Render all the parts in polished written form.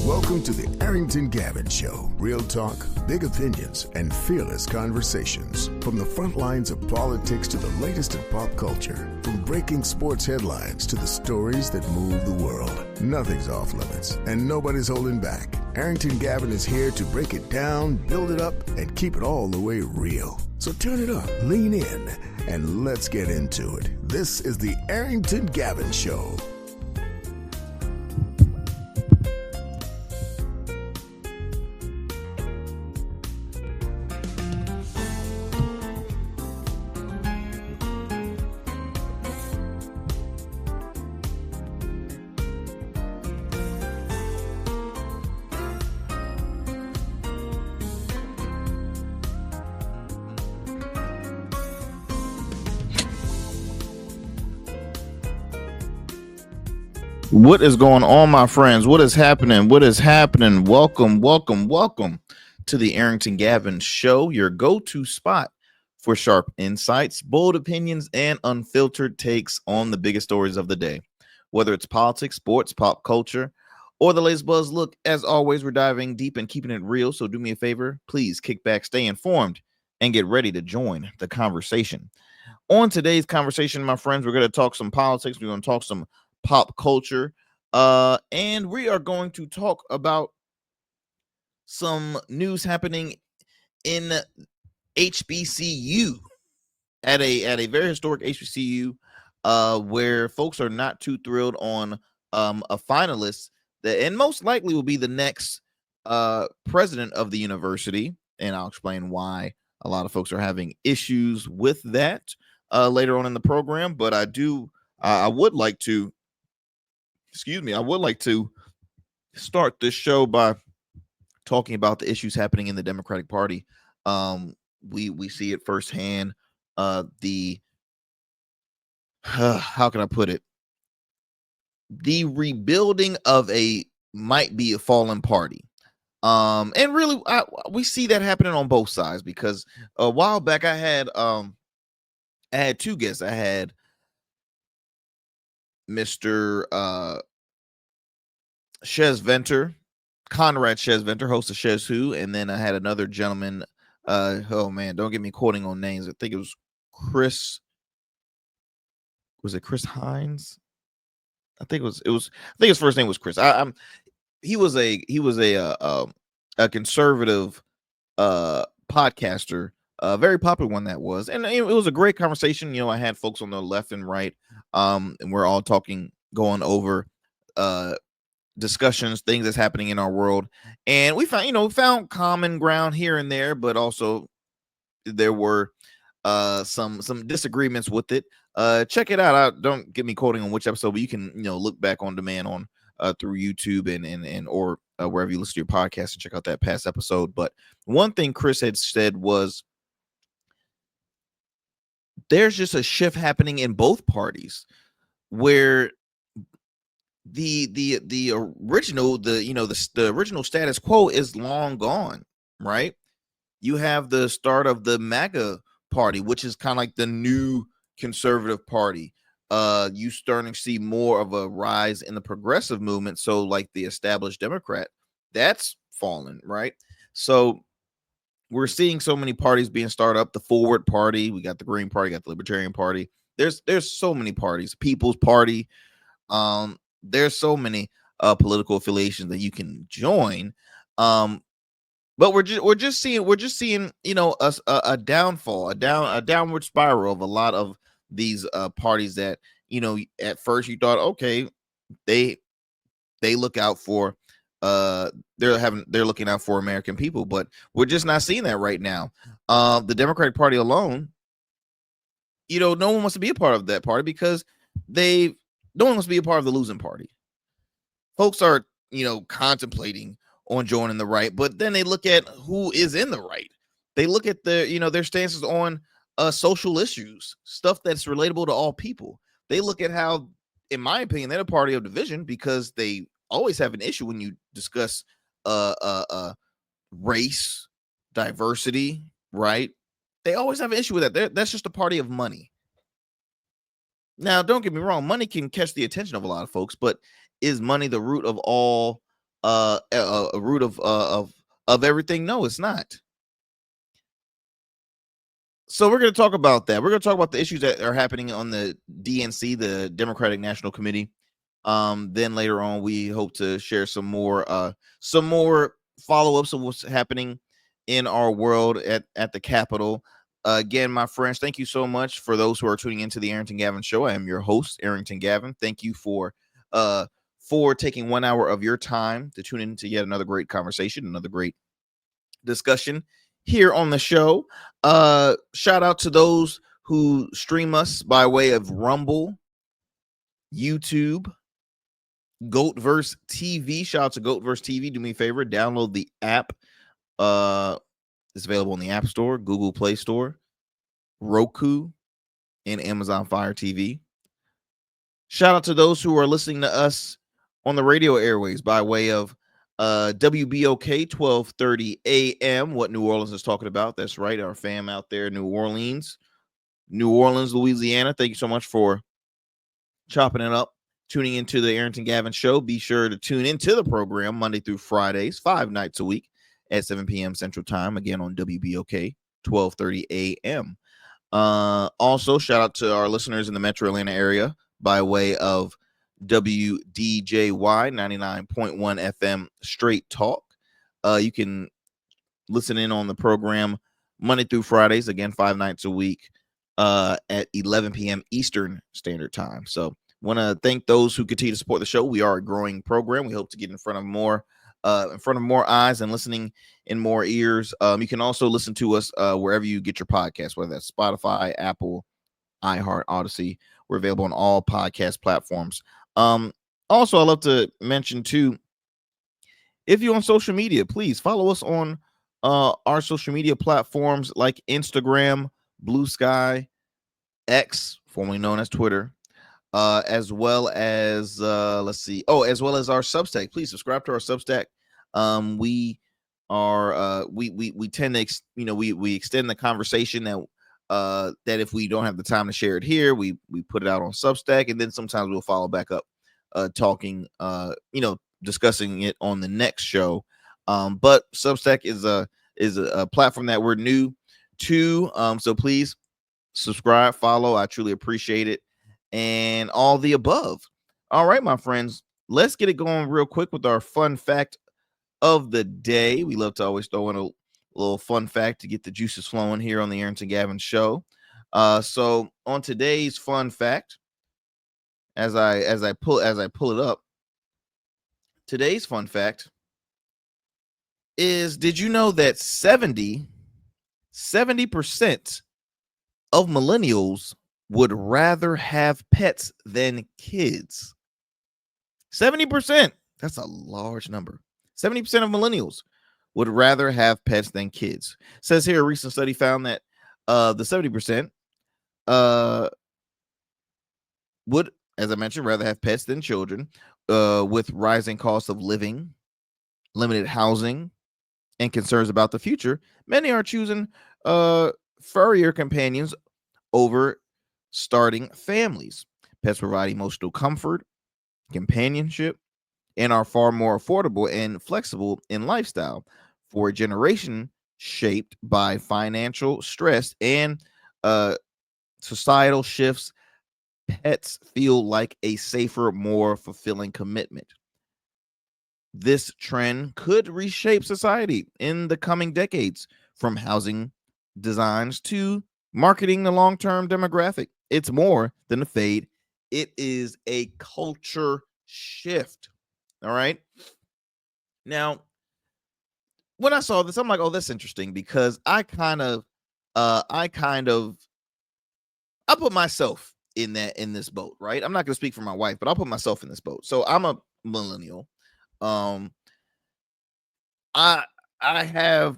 Welcome to the Arrington Gavin Show. Real talk, big opinions, and fearless conversations. From the front lines of politics to the latest in pop culture. From breaking sports headlines to the stories that move the world. Nothing's off limits, and nobody's holding back. Arrington Gavin is here to break it down, build it up, and keep it all the way real. So turn it up, lean in, and let's get into it. This is the Arrington Gavin Show. What is going on, my friends? What is happening? What is happening? Welcome to the Arrington Gavin Show, your go-to spot for sharp insights, bold opinions, and unfiltered takes on the biggest stories of the day. Whether it's politics, sports, pop culture, or the latest buzz, look, as always, we're diving deep and keeping it real. So do me a favor, please kick back, stay informed, and get ready to join the conversation. On today's conversation, my friends, we're going to talk some politics. We're going to talk some pop culture, and we are going to talk about some news happening in HBCU at a very historic HBCU, where folks are not too thrilled on a finalist that, and most likely will be the next president of the university, and I'll explain why a lot of folks are having issues with that later on in the program. But I would like to start this show by talking about the issues happening in the Democratic Party. We see it firsthand. How can I put it? The rebuilding of might be a fallen party. And really, we see that happening on both sides, because a while back I had two guests. I had Mr. Conrad Shezventer, host of Shez Who, and then I had another gentleman. Oh man, don't get me quoting on names. I think it was Chris. Was it Chris Hines? I think his first name was Chris. He was a conservative podcaster. A very popular one that was, and it was a great conversation. I had folks on the left and right, and we're all going over discussions, things that's happening in our world, and we found common ground here and there, but also there were some disagreements with it. Check it out. Don't get me quoting on which episode, but you can look back on demand on through YouTube and or wherever you listen to your podcast and check out that past episode. But one thing Chris had said was, there's just a shift happening in both parties where the original status quo is long gone, right? You have the start of the MAGA party, which is kind of like the new conservative party. You starting to see more of a rise in the progressive movement. So like the established Democrat, that's fallen, right? So we're seeing so many parties being started up. The Forward Party, we got the Green Party, got the Libertarian Party. There's so many parties. People's Party. There's so many political affiliations that you can join. But we're just seeing a downfall, a downward spiral of a lot of these parties that at first you thought, okay, they look out for they're looking out for American people, but we're just not seeing that right now. The Democratic Party alone, no one wants to be a part of that party, because no one wants to be a part of the losing party. Folks are contemplating on joining the right, but then they look at who is in the right. They look at their stances on social issues, stuff that's relatable to all people. They look at how, in my opinion, they're a party of division, because they always have an issue when you discuss race, diversity, right? They always have an issue with that. That's just a party of money. Now, don't get me wrong, money can catch the attention of a lot of folks, but is money the root of all a root of everything? No, it's not. So we're going to talk about that. We're going to talk about the issues that are happening on the DNC, the Democratic National Committee. Then later on, we hope to share some more follow-ups of what's happening in our world at the Capitol. Again, my friends, thank you so much for those who are tuning into the Arrington Gavin Show. I am your host, Arrington Gavin. Thank you for taking 1 hour of your time to tune in to yet another great conversation, another great discussion here on the show. Shout out to those who stream us by way of Rumble, YouTube, Goatverse TV. Shout out to Goatverse TV. Do me a favor, download the app. It's available in the App Store, Google Play Store, Roku, and Amazon Fire TV. Shout out to those who are listening to us on the radio airways by way of WBOK 1230 AM. What New Orleans is talking about. That's right, our fam out there in New Orleans, Louisiana. Thank you so much for chopping it up, tuning into the Arrington Gavin Show. Be sure to tune into the program Monday through Fridays, 5 nights a week at 7 p.m. Central Time, again on WBOK 1230 AM. Also, shout out to our listeners in the Metro Atlanta area by way of WDJY 99.1 FM Straight Talk. You can listen in on the program Monday through Fridays, again 5 nights a week at 11 p.m. Eastern Standard Time. So want to thank those who continue to support the show. We are a growing program. We hope to get in front of more eyes and listening in more ears. You can also listen to us wherever you get your podcasts, whether that's Spotify, Apple, iHeart, Odyssey. We're available on all podcast platforms. Also, I love to mention too, if you're on social media, please follow us on our social media platforms like Instagram, Blue Sky, X, formerly known as Twitter, as well as as well as our Substack. Please subscribe to our Substack. We are we tend to we extend the conversation that if we don't have the time to share it here, we put it out on Substack, and then sometimes we'll follow back up talking discussing it on the next show. But Substack is a platform that we're new to, so please subscribe, follow. I truly appreciate it, and all the above. All right, my friends, let's get it going real quick with our fun fact of the day. We love to always throw in a little fun fact to get the juices flowing here on the Arrington Gavin Show. So on today's fun fact, as I pull it up, today's fun fact is: did you know that 70% of millennials would rather have pets than kids? 70%. That's a large number. 70% of millennials would rather have pets than kids. It says here a recent study found that the 70% would, as I mentioned, rather have pets than children. With rising costs of living, limited housing, and concerns about the future, many are choosing furrier companions over starting families. Pets provide emotional comfort, companionship, and are far more affordable and flexible in lifestyle. For a generation shaped by financial stress and societal shifts, pets feel like a safer, more fulfilling commitment. This trend could reshape society in the coming decades, from housing designs to marketing the long-term demographic. It's more than a fade. It is a culture shift. All right. Now, when I saw this, I'm like, oh, that's interesting, because I put myself in this boat, right? I'm not going to speak for my wife, but I'll put myself in this boat. So I'm a millennial.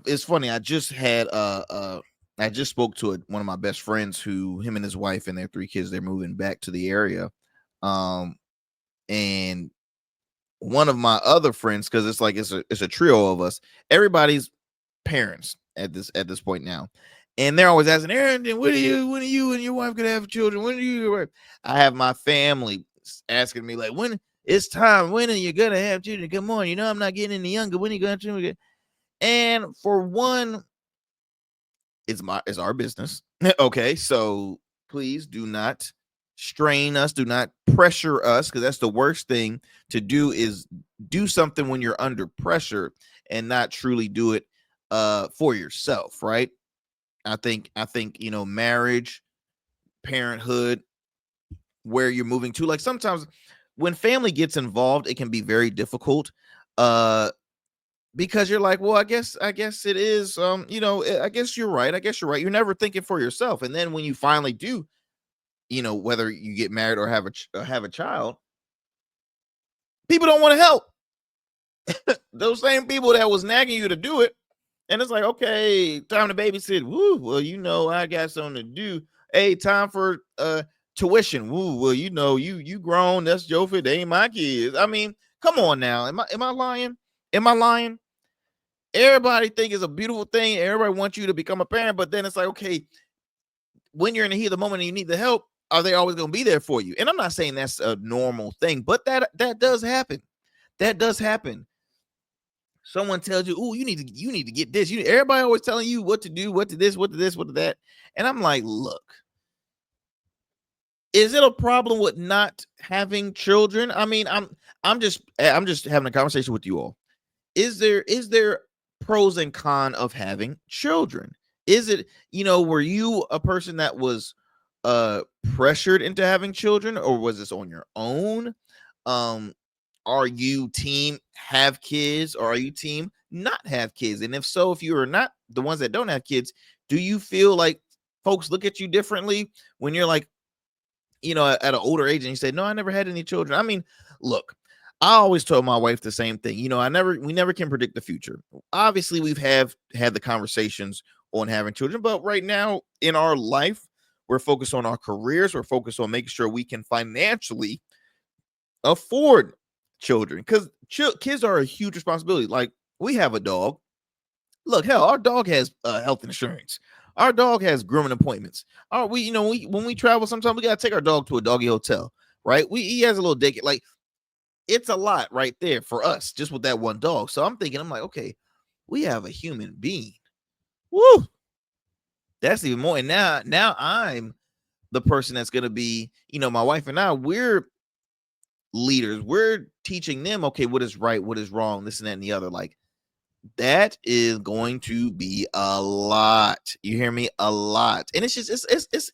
It's funny. I just spoke to one of my best friends who, him and his wife and their 3 kids, they're moving back to the area. And one of my other friends, because it's a trio of us, everybody's parents at this point now, and they're always asking, Aaron, when are you and your wife gonna have children? When are you? I have my family asking me, like, when It's time. When are you gonna have children? Come on, you know I'm not getting any younger. When are you gonna have children? And for one, it's our business. Okay, so please do not strain us, do not pressure us, because that's the worst thing to do, is do something when you're under pressure and not truly do it for yourself, right? I think marriage, parenthood, where you're moving to, like sometimes when family gets involved, it can be very difficult. Uh because you're like, well, I guess it is, I guess you're right. I guess you're right. You're never thinking for yourself. And then when you finally do, whether you get married or have a child, people don't want to help. Those same people that was nagging you to do it. And it's like, okay, time to babysit. Woo, well, I got something to do. Hey, time for tuition. Woo, well, you grown. That's Joe fit. They ain't my kids. I mean, come on now. Am I lying? Am I lying? Everybody think it's a beautiful thing. Everybody wants you to become a parent, but then it's like, okay, when you're in the heat of the moment and you need the help, are they always going to be there for you? And I'm not saying that's a normal thing, but that does happen. That does happen. Someone tells you, "Oh, you need to get this." Everybody always telling you what to do, what to this, what to this, what to that. And I'm like, look, is it a problem with not having children? I mean, I'm just having a conversation with you all. Is there pros and cons of having children? Is it, were you a person that was pressured into having children, or was this on your own? Um are you team have kids, or are you team not have kids? And if so, if you are not the ones that don't have kids, do you feel like folks look at you differently when you're like, at an older age and you say, no, I never had any children? I mean, look, I always told my wife the same thing. We never can predict the future. Obviously, we've had the conversations on having children, but right now in our life, we're focused on our careers. We're focused on making sure we can financially afford children, because kids are a huge responsibility. Like, we have a dog. Look, hell, our dog has health insurance. Our dog has grooming appointments. When we travel, sometimes we gotta take our dog to a doggy hotel, right? He has a little daycare. Like, it's a lot right there for us just with that one dog. So I'm like, okay, we have a human being. Woo, that's even more. And now I'm the person that's gonna be, my wife and I, we're leaders. We're teaching them, okay, what is right, what is wrong, this and that and the other. Like, that is going to be a lot. You hear me? A lot. And it's just it's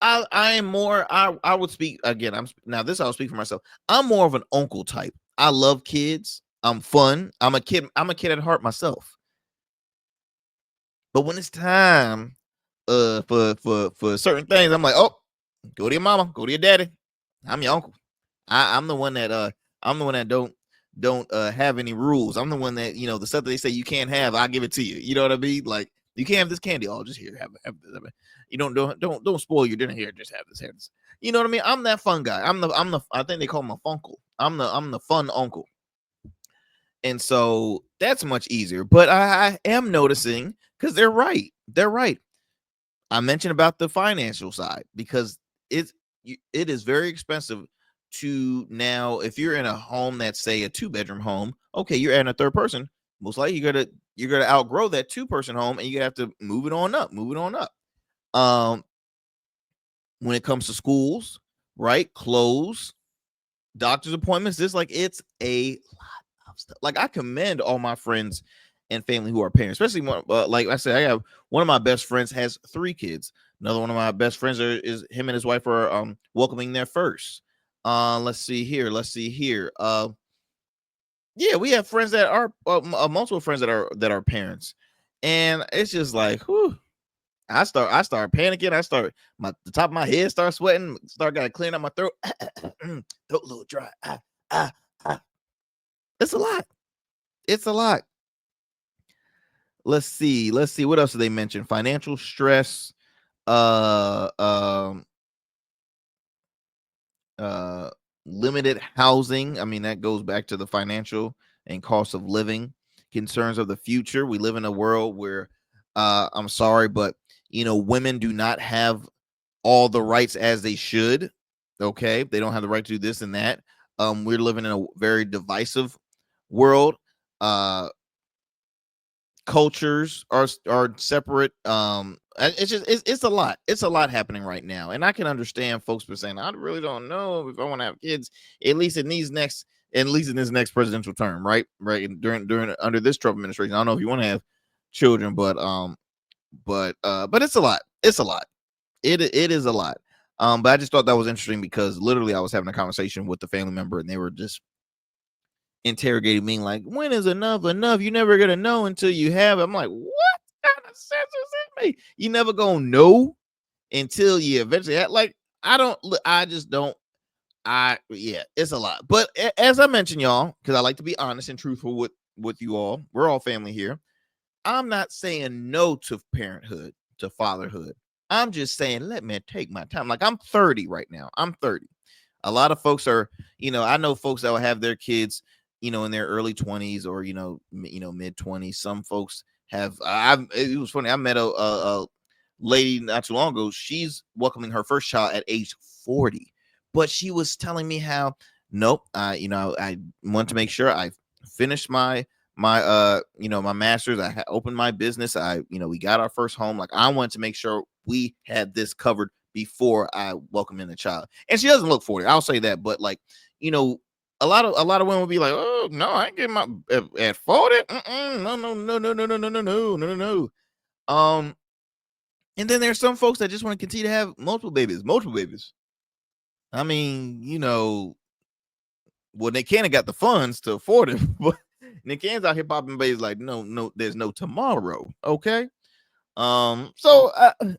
I am more, I would speak again. I'll speak for myself. I'm more of an uncle type. I love kids. I'm fun. I'm a kid at heart myself. But when it's time for certain things, I'm like, oh, go to your mama, go to your daddy. I'm your uncle. I'm the one that don't have any rules. I'm the one that, the stuff that they say you can't have, I give it to you. You know what I mean? Like, you can't have this candy. Oh, just here, have it. You don't spoil your dinner here. Just have this. You know what I mean? I'm that fun guy. I think they call him a funkle. I'm the fun uncle. And so that's much easier. But I am noticing, because they're right. They're right. I mentioned about the financial side, because it is very expensive to, now, if you're in a home that's, say, a 2-bedroom home, okay, you're adding a third person, most likely you're gonna outgrow that 2-person home, and you have to move it on up. When it comes to schools, right, clothes, doctor's appointments, it's a lot of stuff. Like, I commend all my friends and family who are parents, especially like I said, I have one of my best friends has 3 kids. Another one of my best friends is him and his wife are welcoming their first. Let's see here. Yeah, we have friends that are multiple friends that are parents, and it's just like, whew, I start panicking. The top of my head starts sweating. Got to clean up my throat. Throat a little dry. It's a lot. It's a lot. Let's see. What else do they mention? Financial stress. Limited housing. I mean, that goes back to the financial and cost of living, concerns of the future. We live in a world where, I'm sorry, but women do not have all the rights as they should. Okay, they don't have the right to do this and that. We're living in a very divisive world. Cultures are separate. It's a lot. It's a lot happening right now, and I can understand folks been saying, I really don't know if I want to have kids, at least in this next presidential term, right? During under this Trump administration. I don't know if you want to have children, but it's a lot. It's a lot. It is a lot. But I just thought that was interesting because literally I was having a conversation with the family member and they were just interrogating me like, when is enough? You never gonna know until you have it. I'm like, what kind of sense is in me? You never gonna know until you eventually have, like, yeah, it's a lot. But as I mentioned, y'all, because I like to be honest and truthful with you all, we're all family here. I'm not saying no to parenthood, to fatherhood. I'm just saying, let me take my time. Like, I'm 30 right now. I'm 30. A lot of folks are, I know folks that will have their kids, in their early 20s or, mid 20s. Some folks have, it was funny. I met a lady not too long ago. She's welcoming her first child at age 40, but she was telling me how, nope, I want to make sure I finished my master's. I opened my business. We got our first home. Like, I wanted to make sure we had this covered before I welcome in a child. And she doesn't look 40. I'll say that. But like, a lot of women will be like, oh no, I ain't getting my at 40. No. And then there's some folks that just want to continue to have multiple babies. I mean, well, they can't have got the funds to afford it, but Nick Cannon's out here popping babies like, no, there's no tomorrow. Okay. So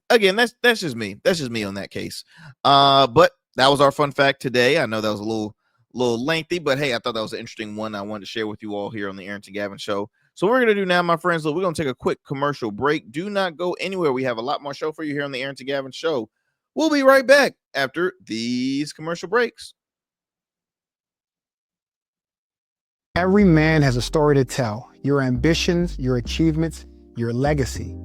again, that's just me. That's just me on that case. But that was our fun fact today. I know that was a little lengthy, but hey, I thought that was an interesting one I wanted to share with you all here on the Arrington Gavin Show. So what we're going to do now, my friends, we're going to take a quick commercial break. Do not go anywhere. We have a lot more show for you here on the Arrington Gavin Show. We'll be right back after these commercial breaks. Every man has a story to tell. Your ambitions, your achievements, your legacy.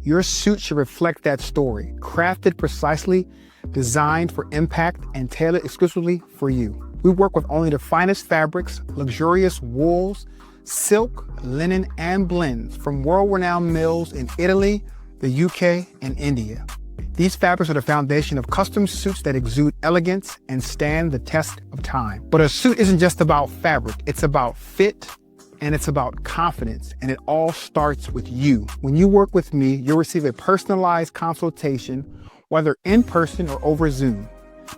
Your suit should reflect that story, crafted precisely, designed for impact, and tailored exclusively for you. We work with only the finest fabrics, luxurious wools, silk, linen, and blends from world-renowned mills in Italy, the UK, and India. These fabrics are the foundation of custom suits that exude elegance and stand the test of time. But a suit isn't just about fabric, it's about fit, and it's about confidence, and it all starts with you. When you work with me, you'll receive a personalized consultation, whether in person or over Zoom.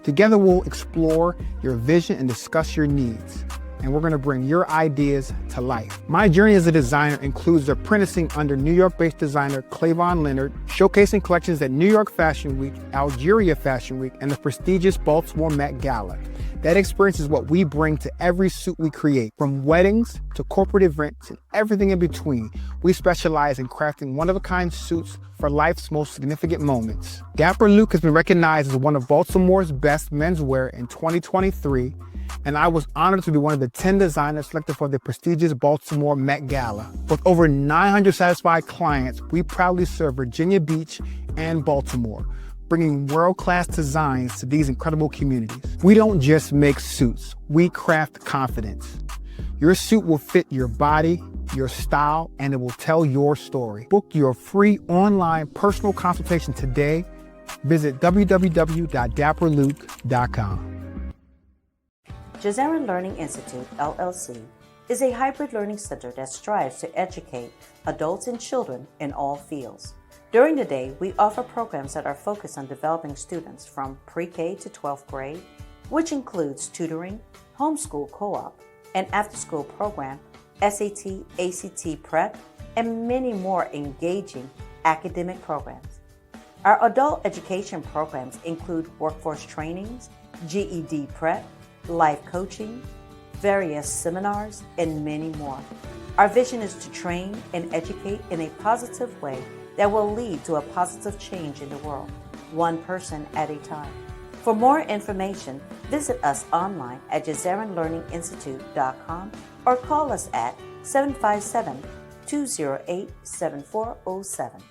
Together, we'll explore your vision and discuss your needs, and we're going to bring your ideas to life. My journey as a designer includes apprenticing under New York-based designer Clavon Leonard, showcasing collections at New York Fashion Week, Algeria Fashion Week, and the prestigious Baltimore Met Gala. That experience is what we bring to every suit we create, from weddings to corporate events and everything in between. We specialize in crafting one-of-a-kind suits for life's most significant moments. Dapper Luke has been recognized as one of Baltimore's best menswear in 2023, and I was honored to be one of the 10 designers selected for the prestigious Baltimore Met Gala. With over 900 satisfied clients, we proudly serve Virginia Beach and Baltimore, bringing world-class designs to these incredible communities. We don't just make suits, we craft confidence. Your suit will fit your body, your style, and it will tell your story. Book your free online personal consultation today. Visit www.dapperluke.com. Jazera Learning Institute, LLC, is a hybrid learning center that strives to educate adults and children in all fields. During the day, we offer programs that are focused on developing students from pre-K to 12th grade, which includes tutoring, homeschool co-op, an after-school program, SAT, ACT prep, and many more engaging academic programs. Our adult education programs include workforce trainings, GED prep, life coaching, various seminars, and many more. Our vision is to train and educate in a positive way that will lead to a positive change in the world, one person at a time. For more information, visit us online at jazeranlearninginstitute.com or call us at 757-208-7407.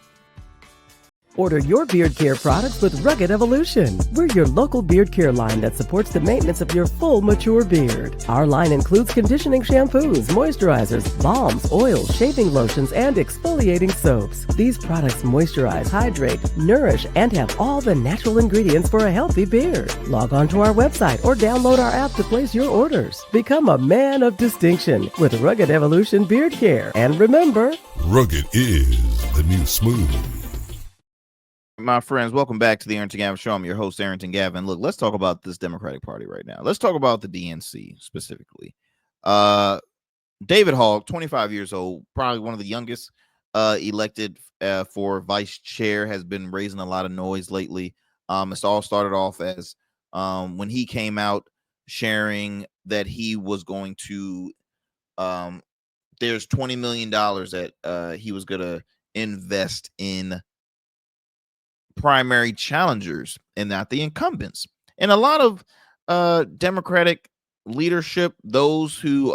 Order your beard care products with Rugged Evolution. We're your local beard care line that supports the maintenance of your full, mature beard. Our line includes conditioning shampoos, moisturizers, balms, oils, shaving lotions, and exfoliating soaps. These products moisturize, hydrate, nourish, and have all the natural ingredients for a healthy beard. Log on to our website or download our app to place your orders. Become a man of distinction with Rugged Evolution Beard Care. And remember, rugged is the new smooth. My friends, welcome back to the Arrington Gavin Show. I'm your host, Arrington Gavin. Look, let's talk about this Democratic Party right now. Let's talk about the DNC specifically. David Hogg, 25 years old, probably one of the youngest elected for vice chair, has been raising a lot of noise lately. It's all started off as when he came out sharing that he was going to, there's $20 million that he was going to invest in primary challengers and not the incumbents. And a lot of Democratic leadership, those who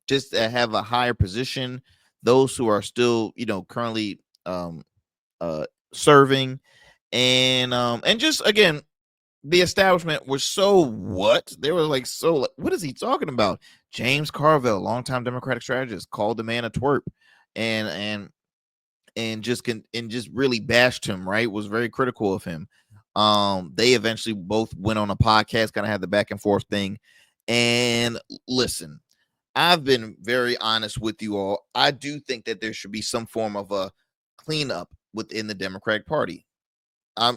just have a higher position, those who are still, currently serving, and just again, the establishment was so what? They were like, so what is he talking about? James Carville, longtime Democratic strategist, called the man a twerp and just really bashed him, right? Was very critical of him. They eventually both went on a podcast, kind of had the back and forth thing. And listen, I've been very honest with you all. I do think that there should be some form of a cleanup within the Democratic Party.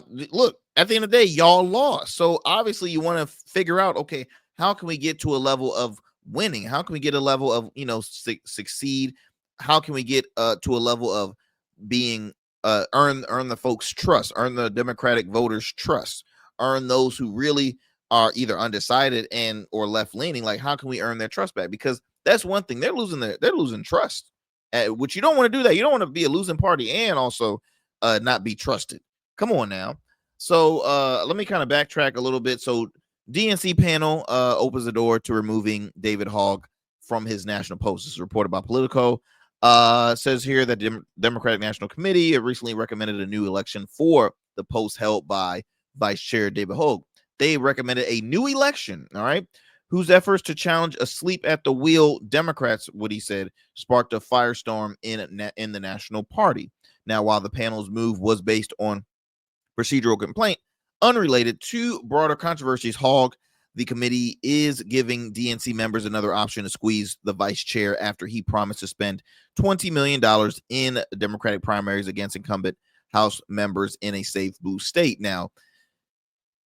Look, at the end of the day, y'all lost. So obviously you want to figure out, okay, how can we get to a level of winning? How can we get a level of, succeed? How can we get to a level of being earn the folks' trust, earn the Democratic voters' trust, earn those who really are either undecided and or left leaning? Like, how can we earn their trust back? Because that's one thing, they're losing trust, which you don't want to do that. You don't want to be a losing party and also not be trusted. Come on now. So let me kind of backtrack a little bit. So DNC panel opens the door to removing David Hogg from his national post. This is reported by Politico. Says here that the Democratic National Committee recently recommended a new election for the post held by Vice Chair David Hogg. They recommended a new election, all right, whose efforts to challenge asleep at the wheel Democrats, what he said, sparked a firestorm in the National Party. Now, while the panel's move was based on procedural complaint unrelated to broader controversies, Hogg, the committee, is giving DNC members another option to squeeze the vice chair after he promised to spend $20 million in Democratic primaries against incumbent House members in a safe blue state. Now,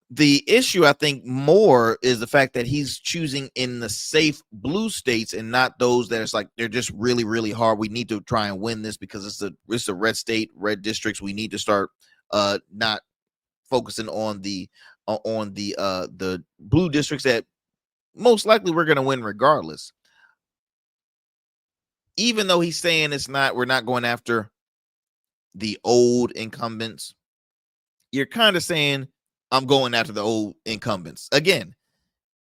the issue, I think, more is the fact that he's choosing in the safe blue states and not those that it's like they're just really, really hard. We need to try and win this because it's a red state, red districts. We need to start not focusing on the blue districts that most likely we're going to win regardless. Even though he's saying we're not going after the old incumbents, you're kind of saying I'm going after the old incumbents. Again,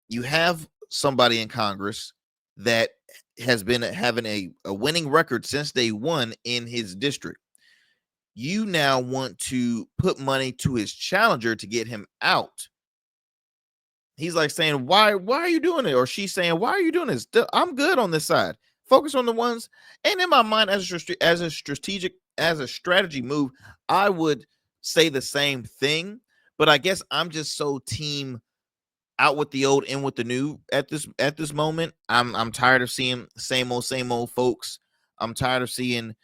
you have somebody in Congress that has been having a winning record since day one in his district. You now want to put money to his challenger to get him out. He's like saying, why are you doing it? Or she's saying, why are you doing this? I'm good on this side. Focus on the ones. And in my mind, as a strategy move, I would say the same thing. But I guess I'm just so team out with the old, in with the new at this moment. I'm tired of seeing same old folks. I'm tired of seeing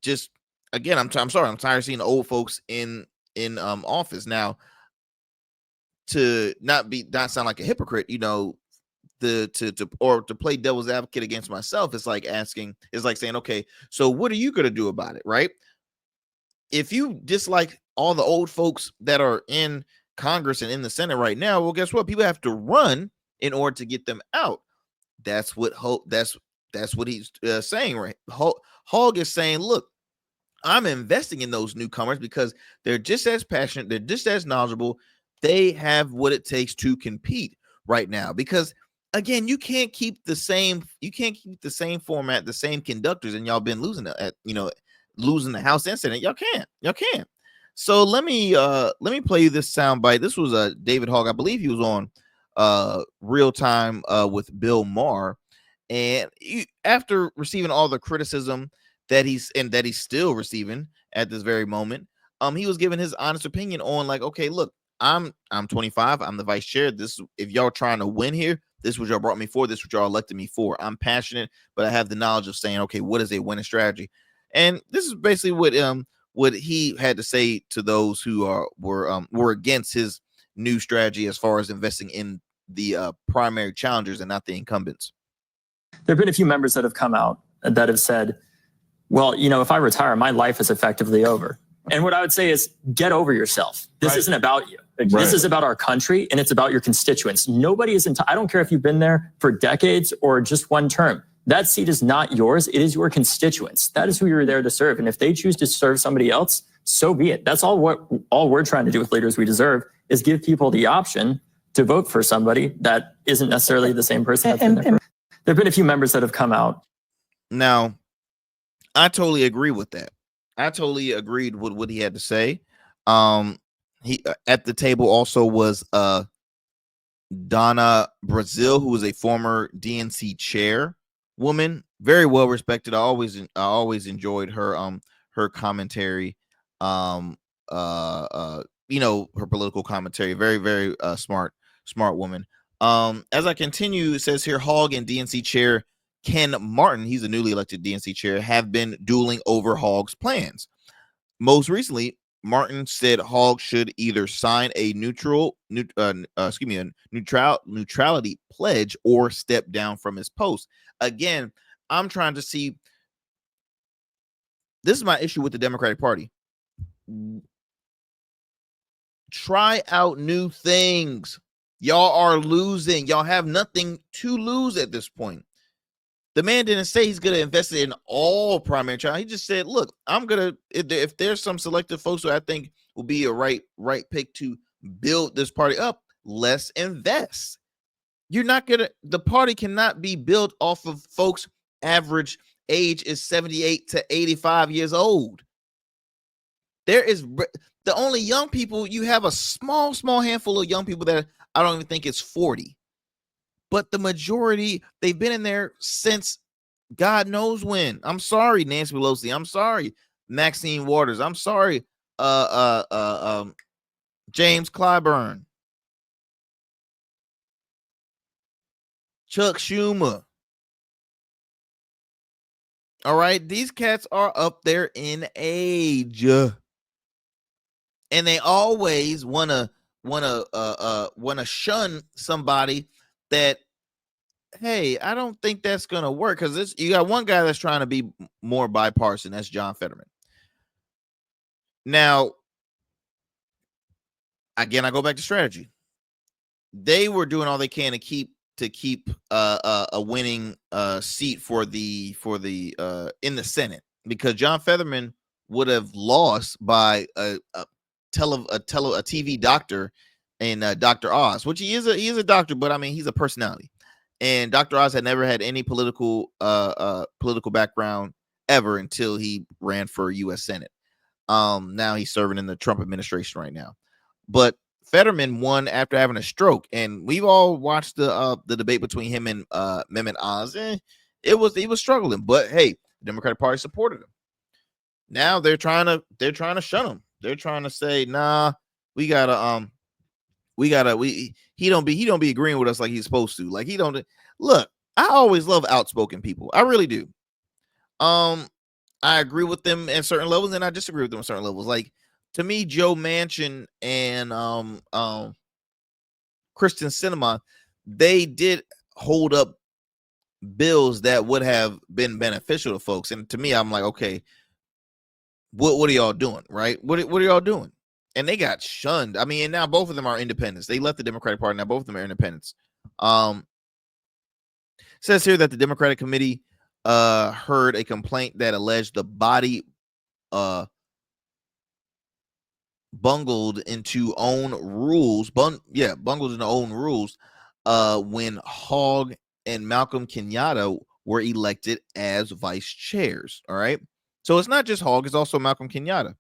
just again, I'm tired of seeing old folks in office. Now, to not sound like a hypocrite, to play devil's advocate against myself, it's like saying, okay, so what are you going to do about it, right? If you dislike all the old folks that are in Congress and in the Senate right now, well, guess what? People have to run in order to get them out. That's what he's saying, right? Hogg is saying, look, I'm investing in those newcomers because they're just as passionate, they're just as knowledgeable, they have what it takes to compete right now. Because again, you can't keep the same format, the same conductors, and y'all been losing at losing the House and Senate. Y'all can't. So let me play you this soundbite. This was David Hogg. I believe he was on Real Time with Bill Maher, and after receiving all the criticism that he's still receiving at this very moment, he was giving his honest opinion on, like, okay, look, I'm 25. I'm the vice chair. This, if y'all trying to win here, this is what y'all brought me for. This is what y'all elected me for. I'm passionate, but I have the knowledge of saying, okay, what is a winning strategy? And this is basically what he had to say to those who were against his new strategy as far as investing in the primary challengers and not the incumbents. There have been a few members that have come out that have said, well, if I retire, my life is effectively over. And what I would say is, get over yourself. This isn't about you. Right. This is about our country, and it's about your constituents. Nobody is I don't care if you've been there for decades or just one term. That seat is not yours. It is your constituents. That is who you're there to serve. And if they choose to serve somebody else, so be it. That's all we're trying to do with Leaders We Deserve, is give people the option to vote for somebody that isn't necessarily the same person that's been there. There have been a few members that have come out. Now, I totally agree with that. I totally agreed with what he had to say. He at the table also was Donna Brazil, who was a former DNC chairwoman, very well respected. I always enjoyed her commentary, her political commentary. Very, very smart woman. As I continue, it says here, Hogg and DNC chair Ken Martin, he's a newly elected DNC chair, have been dueling over Hogg's plans. Most recently, Martin said Hogg should either sign a neutrality pledge or step down from his post. Again, I'm trying to see. This is my issue with the Democratic Party. Try out new things. Y'all are losing. Y'all have nothing to lose at this point. The man didn't say he's going to invest in all primary child. He just said, look, I'm going to, if there's some selective folks who I think will be a right pick to build this party up, let's invest. You're not going to, the party cannot be built off of folks' average age is 78 to 85 years old. There is the only young people, you have a small handful of young people that I don't even think is 40. But the majority, they've been in there since God knows when. I'm sorry, Nancy Pelosi. I'm sorry, Maxine Waters. I'm sorry, James Clyburn, Chuck Schumer. All right, these cats are up there in age, and they always wanna shun somebody that, hey, I don't think that's gonna work, because you got one guy that's trying to be more bipartisan. That's John Fetterman. Now, again, I go back to strategy. They were doing all they can to keep a winning seat for the in the Senate, because John Fetterman would have lost by a TV doctor and Dr. Oz, which he is a doctor, but I mean, he's a personality. And Dr. Oz had never had any political background ever until he ran for U.S. Senate. Now he's serving in the Trump administration right now. But Fetterman won after having a stroke, and we've all watched the debate between him and Mehmet Oz. He was struggling, but hey, the Democratic Party supported him. Now they're trying to shun him. They're trying to say, nah, he don't be agreeing with us like he's supposed to. Like, he don't look. I always love outspoken people. I really do. I agree with them at certain levels, and I disagree with them at certain levels. Like, to me, Joe Manchin and Kristen Sinema, they did hold up bills that would have been beneficial to folks. And to me, I'm like, okay, what are y'all doing, right? What are y'all doing? And they got shunned. I mean, and now both of them are independents. They left the Democratic Party. Now both of them are independents. Says here that the Democratic Committee heard a complaint that alleged the body bungled into own rules. Bungled into own rules when Hogg and Malcolm Kenyatta were elected as vice chairs. All right. So it's not just Hogg, it's also Malcolm Kenyatta.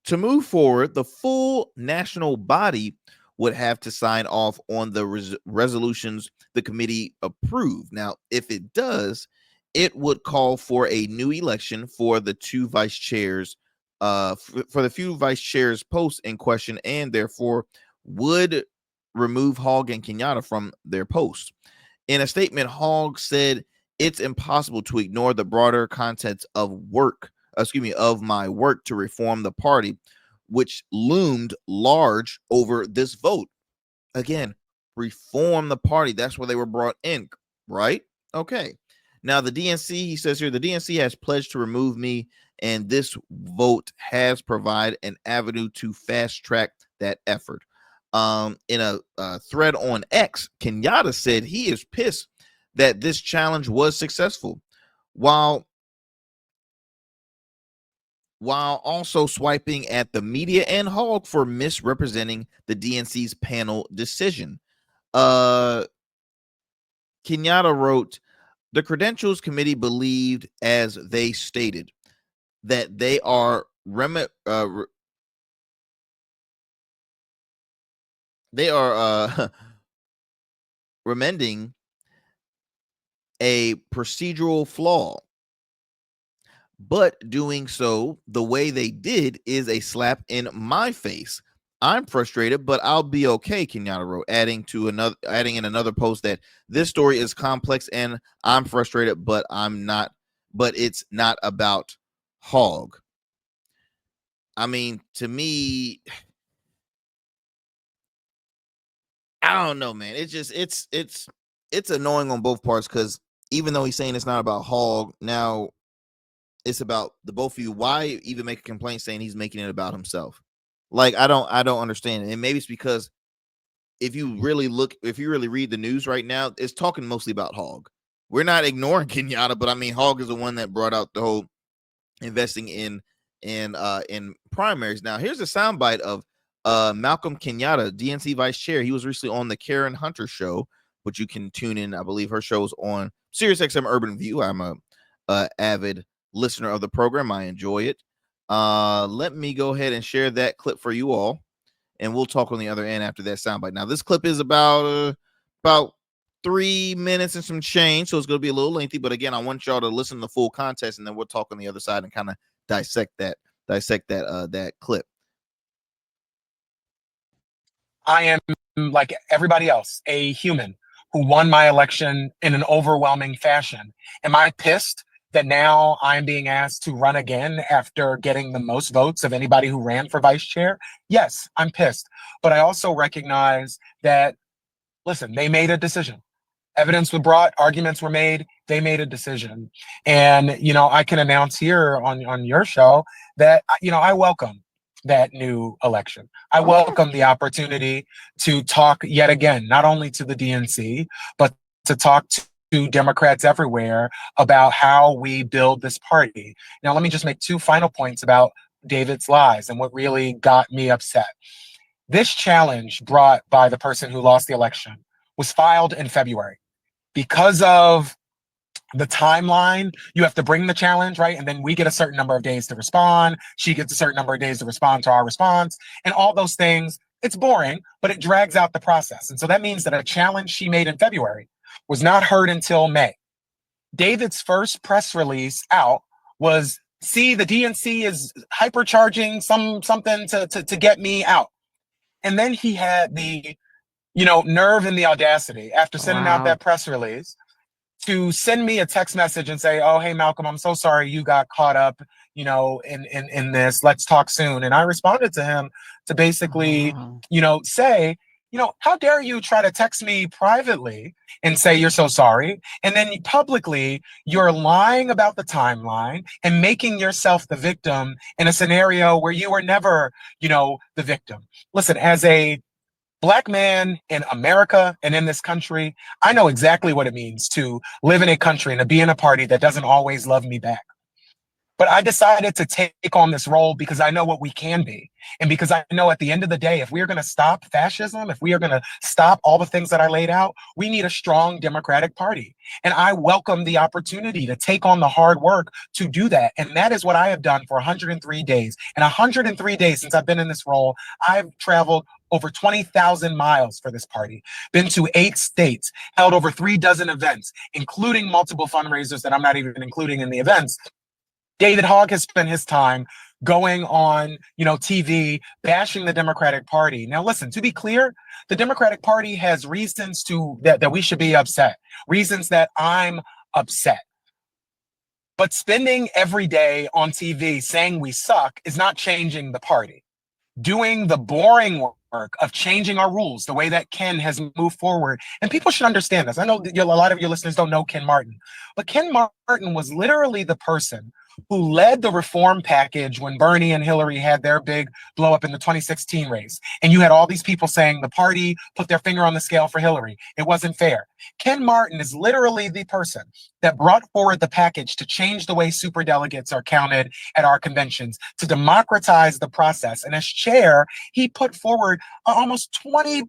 To move forward, the full national body would have to sign off on the resolutions the committee approved. Now, if it does, it would call for a new election for the two vice chairs, for the few vice chairs posts in question, and therefore would remove Hogg and Kenyatta from their posts. In a statement, Hogg said it's impossible to ignore the broader context of my work to reform the party, which loomed large over this vote. Again, reform the party. That's where they were brought in, right? Okay. Now, the DNC, he says here, the DNC has pledged to remove me, and this vote has provided an avenue to fast track that effort. In a thread on X, Kenyatta said he is pissed that this challenge was successful, while also swiping at the media and Hogg for misrepresenting the DNC's panel decision. Kenyatta wrote, the Credentials Committee believed, as they stated, that they are remending a procedural flaw, but doing so the way they did is a slap in my face. I'm frustrated, but I'll be okay, Kenyatta wrote, adding in another post that this story is complex and I'm frustrated, but it's not about Hogg. I mean, to me, I don't know, man. It's annoying on both parts, because even though he's saying it's not about Hogg, now it's about the both of you. Why even make a complaint saying he's making it about himself? Like, I don't understand it. And maybe it's because if you really read the news right now, it's talking mostly about Hogg. We're not ignoring Kenyatta, but I mean, Hogg is the one that brought out the whole investing in primaries. Now, here's a soundbite of Malcolm Kenyatta, DNC vice chair. He was recently on the Karen Hunter show, which you can tune in. I believe her show's on SiriusXM Urban View. I'm a avid listener of the program. I enjoy it. Let me go ahead and share that clip for you all, and we'll talk on the other end after that soundbite. Now, this clip is about 3 minutes and some change, so it's going to be a little lengthy. But again, I want y'all to listen to the full context, and then we'll talk on the other side and kind of dissect that clip. I am, like everybody else, a human who won my election in an overwhelming fashion. Am I pissed that now I'm being asked to run again after getting the most votes of anybody who ran for vice chair? Yes, I'm pissed. But I also recognize that, listen, they made a decision. Evidence was brought, arguments were made, they made a decision. And, I can announce here on your show that, I welcome that new election. I welcome the opportunity to talk yet again, not only to the DNC, but to talk to Democrats everywhere about how we build this party. Now, let me just make 2 final points about David's lies and what really got me upset. This challenge brought by the person who lost the election was filed in February. Because of the timeline, you have to bring the challenge, right? And then we get a certain number of days to respond. She gets a certain number of days to respond to our response. And all those things, it's boring, but it drags out the process. And so that means that a challenge she made in February was not heard until May. David's first press release out was, see, the DNC is hypercharging something to get me out. And then he had the, nerve and the audacity after sending out that press release to send me a text message and say, oh, hey, Malcolm, I'm so sorry you got caught up, in this. Let's talk soon. And I responded to him to basically, say, how dare you try to text me privately and say you're so sorry, and then publicly you're lying about the timeline and making yourself the victim in a scenario where you were never, the victim. Listen, as a Black man in America and in this country, I know exactly what it means to live in a country and to be in a party that doesn't always love me back. But I decided to take on this role because I know what we can be. And because I know at the end of the day, if we are going to stop fascism, if we are going to stop all the things that I laid out, we need a strong Democratic Party. And I welcome the opportunity to take on the hard work to do that. And that is what I have done for 103 days. And 103 days since I've been in this role, I've traveled over 20,000 miles for this party, been to 8 states, held over 36 events, including multiple fundraisers that I'm not even including in the events. David Hogg has spent his time going on, TV, bashing the Democratic Party. Now, listen, to be clear, the Democratic Party has reasons that we should be upset, reasons that I'm upset. But spending every day on TV saying we suck is not changing the party. Doing the boring work of changing our rules, the way that Ken has moved forward. And people should understand this. I know that a lot of your listeners don't know Ken Martin, but Ken Martin was literally the person who led the reform package when Bernie and Hillary had their big blow up in the 2016 race. And you had all these people saying the party put their finger on the scale for Hillary. It wasn't fair. Ken Martin is literally the person that brought forward the package to change the way superdelegates are counted at our conventions, to democratize the process. And as chair, he put forward an almost 20,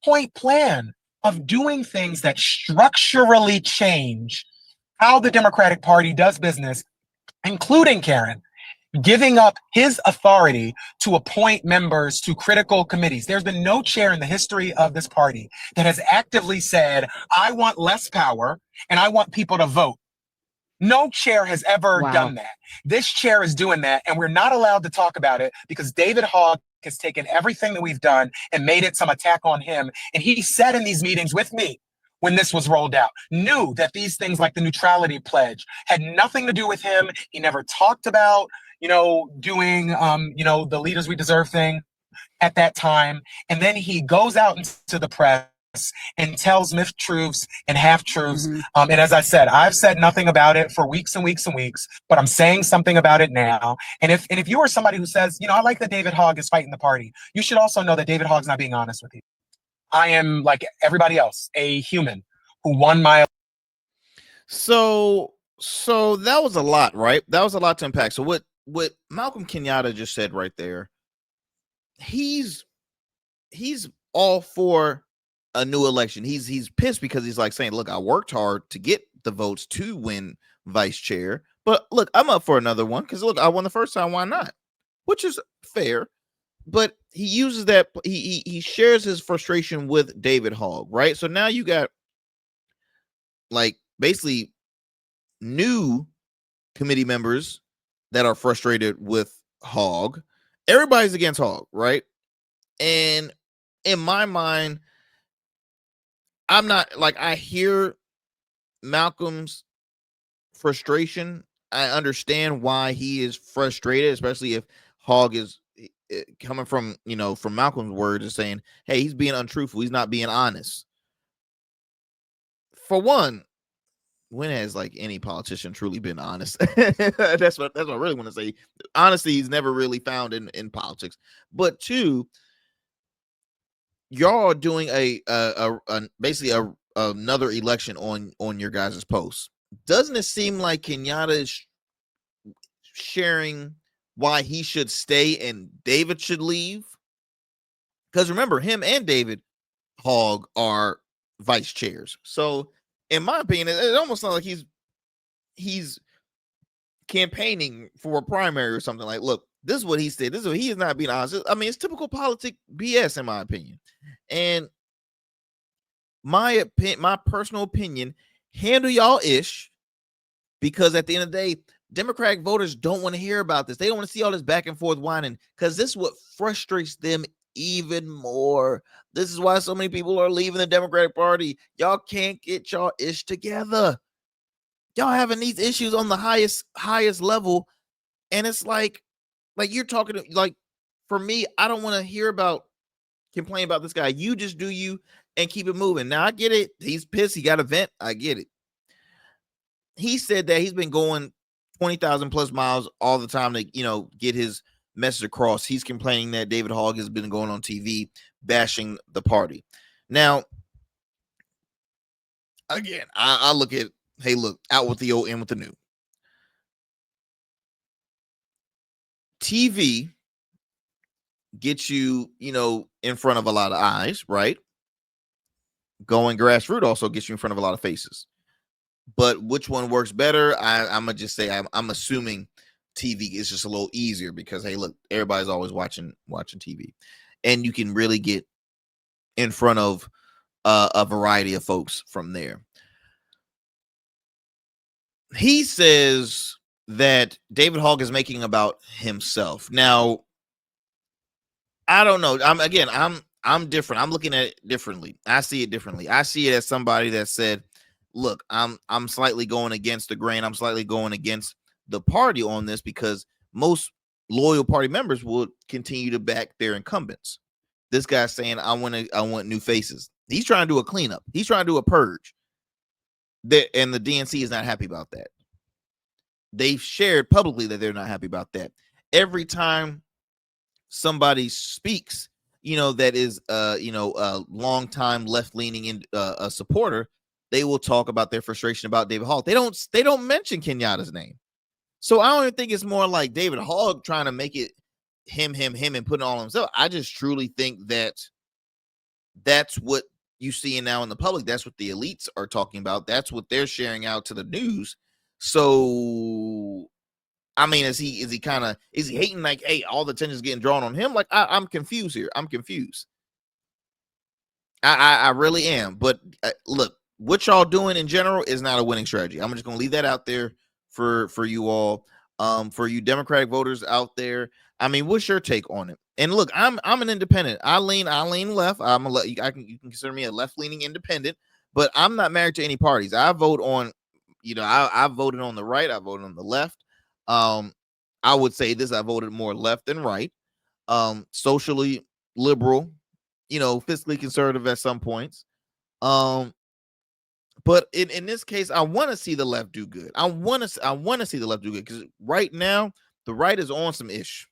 point plan of doing things that structurally change how the Democratic Party does business, including, Karen, giving up his authority to appoint members to critical committees. There's been no chair in the history of this party that has actively said, I want less power and I want people to vote. No chair has ever done that. This chair is doing that, and we're not allowed to talk about it because David Hogg has taken everything that we've done and made it some attack on him. And he said in these meetings with me, when this was rolled out, knew that these things like the neutrality pledge had nothing to do with him. He never talked about, doing, the Leaders We Deserve thing at that time. And then he goes out into the press and tells truths and half truths. And as I said, I've said nothing about it for weeks and weeks and weeks, but I'm saying something about it now. And if you are somebody who says, I like that David Hogg is fighting the party, you should also know that David Hogg's not being honest with you. I am, like everybody else, a human who won my. So that was a lot, right? That was a lot to unpack. So what Malcolm Kenyatta just said right there, he's all for a new election. He's pissed because he's like saying, look, I worked hard to get the votes to win vice chair, but look, I'm up for another one because look, I won the first time. Why not? Which is fair. But he uses that, he shares his frustration with David Hogg, right? So now you got like basically new committee members that are frustrated with Hogg. Everybody's against Hogg, right? And in my mind, I'm not like, I hear Malcolm's frustration. I understand why he is frustrated, especially if Hogg is coming from, from Malcolm's words, is saying, hey, he's being untruthful. He's not being honest. For one, when has like any politician truly been honest? that's what I really want to say. Honesty he's never really found in politics. But two, y'all are doing basically another election on your guys' posts. Doesn't it seem like Kenyatta is sharing why he should stay and David should leave? Because remember, him and David Hogg are vice chairs. So in my opinion, it almost sounds like he's campaigning for a primary or something. Like, look, this is what he said. This is what he is not being honest. I mean, it's typical politic BS in my opinion. And my personal opinion, handle y'all ish, because at the end of the day, Democratic voters don't want to hear about this. They don't want to see all this back and forth whining, because this is what frustrates them even more. This is why so many people are leaving the Democratic Party. Y'all can't get y'all ish together. Y'all having these issues on the highest level, and it's like you're talking like, for me, I don't want to hear about complain about this guy. You just do you and keep it moving. Now I get it. He's pissed. He got a vent. I get it. He said that he's been going 20,000 plus miles all the time to, get his message across. He's complaining that David Hogg has been going on TV bashing the party. Now, again, I look at, hey, look, out with the old, in with the new. TV gets you, in front of a lot of eyes, right? Going grassroots also gets you in front of a lot of faces. But which one works better? I'm gonna just say I'm assuming TV is just a little easier because, hey, look, everybody's always watching TV, and you can really get in front of a variety of folks from there. He says that David Hogg is making about himself. Now, I don't know. I'm different. I'm looking at it differently. I see it differently. I see it as somebody that said, look, I'm slightly going against the grain. I'm slightly going against the party on this because most loyal party members will continue to back their incumbents. This guy's saying, I want new faces. He's trying to do a cleanup. He's trying to do a purge. And the DNC is not happy about that. They've shared publicly that they're not happy about that. Every time somebody speaks, that is a long time left-leaning a supporter, they will talk about their frustration about David Hogg. They don't mention Kenyatta's name. So I don't even think it's more like David Hogg trying to make it him and putting it all on himself. I just truly think that that's what you see now in the public. That's what the elites are talking about. That's what they're sharing out to the news. So, I mean, is he hating like, hey, all the attention is getting drawn on him? Like, I'm confused here. I'm confused. I really am. But look, what y'all doing in general is not a winning strategy. I'm just gonna leave that out there for you all. For you Democratic voters out there, I mean, what's your take on it? And look, I'm an independent. I lean left. You can consider me a left-leaning independent, but I'm not married to any parties. I vote on, I voted on the right. I voted on the left. I would say this: I voted more left than right. Socially liberal, fiscally conservative at some points. But in this case, I want to see the left do good. I want to see the left do good because right now the right is on some ish,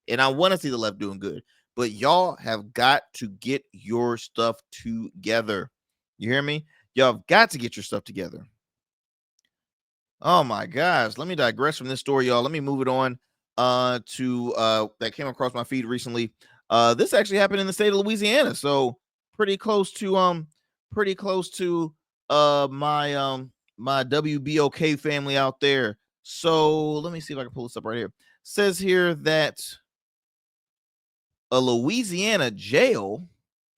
and I want to see the left doing good. But y'all have got to get your stuff together. You hear me? Y'all have got to get your stuff together. Oh my gosh! Let me digress from this story, y'all. Let me move it on to that came across my feed recently. This actually happened in the state of Louisiana, so pretty close to my WBOK family out there. So let me see if I can pull this up right here. Says here that a Louisiana jail,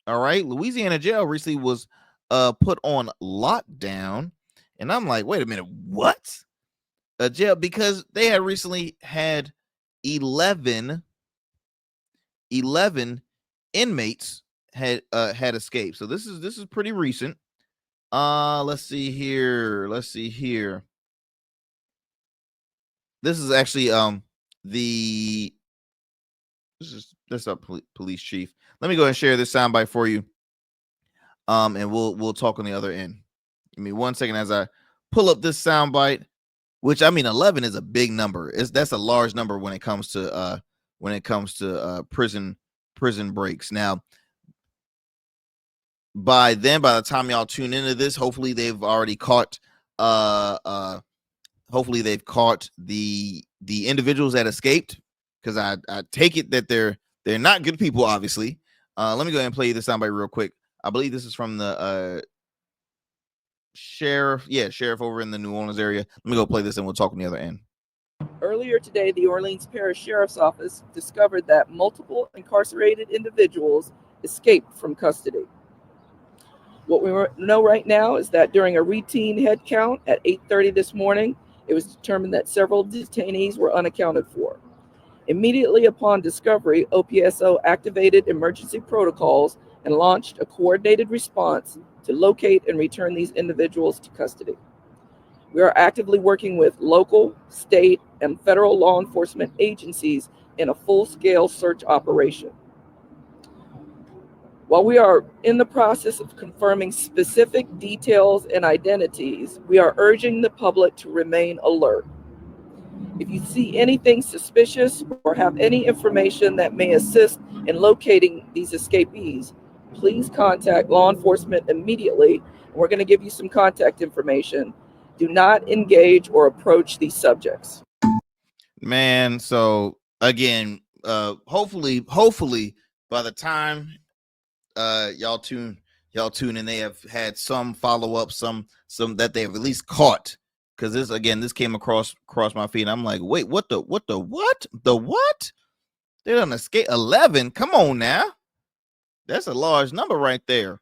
all right, Louisiana jail recently was put on lockdown, and I'm like, wait a minute, what? A jail, because they had recently had 11 inmates had escaped. So this is pretty recent. Let's see here. This is actually this up police chief. Let me go ahead and share this soundbite for you. And we'll talk on the other end. Give me 1 second as I pull up this soundbite, which, I mean, 11 is a big number. That's a large number when it comes to prison breaks. Now, by the time y'all tune into this, hopefully they've already caught the individuals that escaped, because I take it that they're not good people, obviously. Let me go ahead and play you this soundbite real quick. I believe this is from the sheriff over in the New Orleans area. Let me go play this and we'll talk on the other end. Earlier today, the Orleans Parish Sheriff's Office discovered that multiple incarcerated individuals escaped from custody. What we know right now is that during a routine head count at 8:30 this morning, it was determined that several detainees were unaccounted for. Immediately upon discovery, OPSO activated emergency protocols and launched a coordinated response to locate and return these individuals to custody. We are actively working with local, state, and federal law enforcement agencies in a full-scale search operation. While we are in the process of confirming specific details and identities, we are urging the public to remain alert. If you see anything suspicious or have any information that may assist in locating these escapees, please contact law enforcement immediately. We're going to give you some contact information. Do not engage or approach these subjects. Man, so again, hopefully by the time y'all tune in, they have had some follow-up, some that they have at least caught. Because this came across my feed, and I'm like, wait, what? They're on a scale 11. Come on now, that's a large number right there.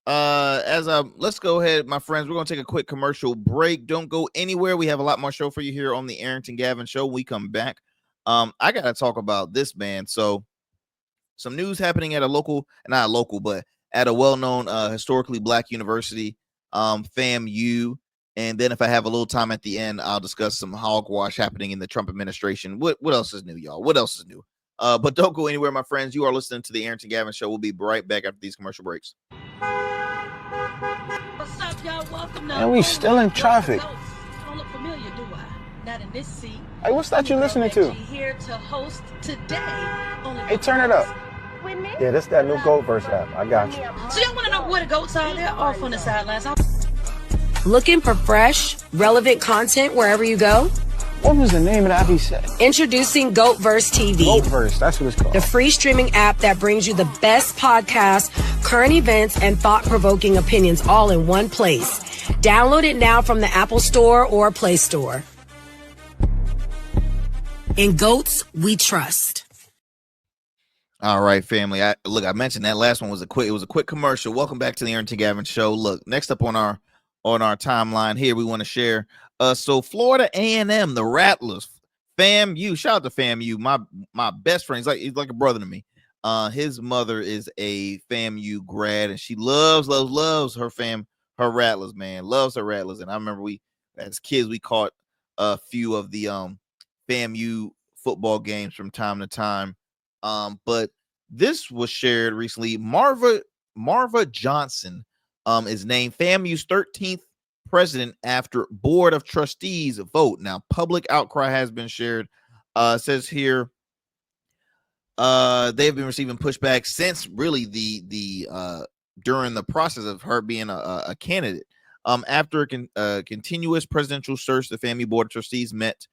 Let's go ahead, my friends. We're gonna take a quick commercial break. Don't go anywhere. We have a lot more show for you here on the Arrington Gavin Show. When we come back, I gotta talk about this, man. So, some news happening at at a well-known historically Black university, FAMU. And then if I have a little time at the end, I'll discuss some hogwash happening in the Trump administration. What else is new, y'all? What else is new? But don't go anywhere, my friends. You are listening to the Arrington Gavin Show. We'll be right back after these commercial breaks. What's up, y'all? Welcome to. And we still in traffic. Don't look familiar, do I? Not in this seat. Hey, what's that you listening to? Here to host today. Hey, turn it up. Yeah, that's that new Goat Verse app. I got you. So y'all want to know where the goats are? They're off on the sidelines. Looking for fresh, relevant content wherever you go? What was the name of that he said? Introducing Goatverse TV. Goatverse, that's what it's called. The free streaming app that brings you the best podcasts, current events, and thought-provoking opinions all in one place. Download it now from the Apple Store or Play Store. In Goats, we trust. All right, family. I mentioned that last one was a quick commercial. Welcome back to the Arrington Gavin Show. Look, next up on our timeline here, we want to share. So Florida A&M, the Rattlers, FAMU. Shout out to FAMU. My best friend. He's like a brother to me. His mother is a FAMU grad, and she loves her Rattlers, man. Loves her Rattlers. And I remember as kids we caught a few of the FAMU football games from time to time. But this was shared recently. Marva Johnson is named FAMU's 13th president after Board of Trustees vote. Now, public outcry has been shared. Says here, they have been receiving pushback since really the during the process of her being a candidate. After a continuous presidential search, the FAMU Board of Trustees met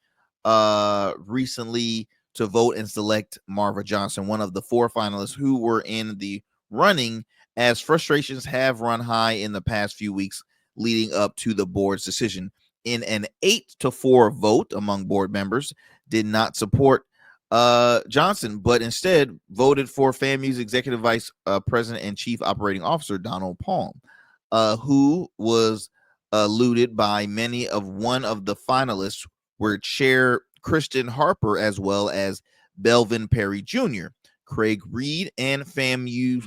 recently to vote and select Marva Johnson, one of the 4 finalists who were in the running, as frustrations have run high in the past few weeks leading up to the board's decision. In an 8-4 vote among board members, did not support Johnson, but instead voted for FAMU's executive vice president and chief operating officer, Donald Palm, who was alluded by many of one of the finalists were Chair Kristen Harper, as well as Belvin Perry Jr., Craig Reed, and FAMU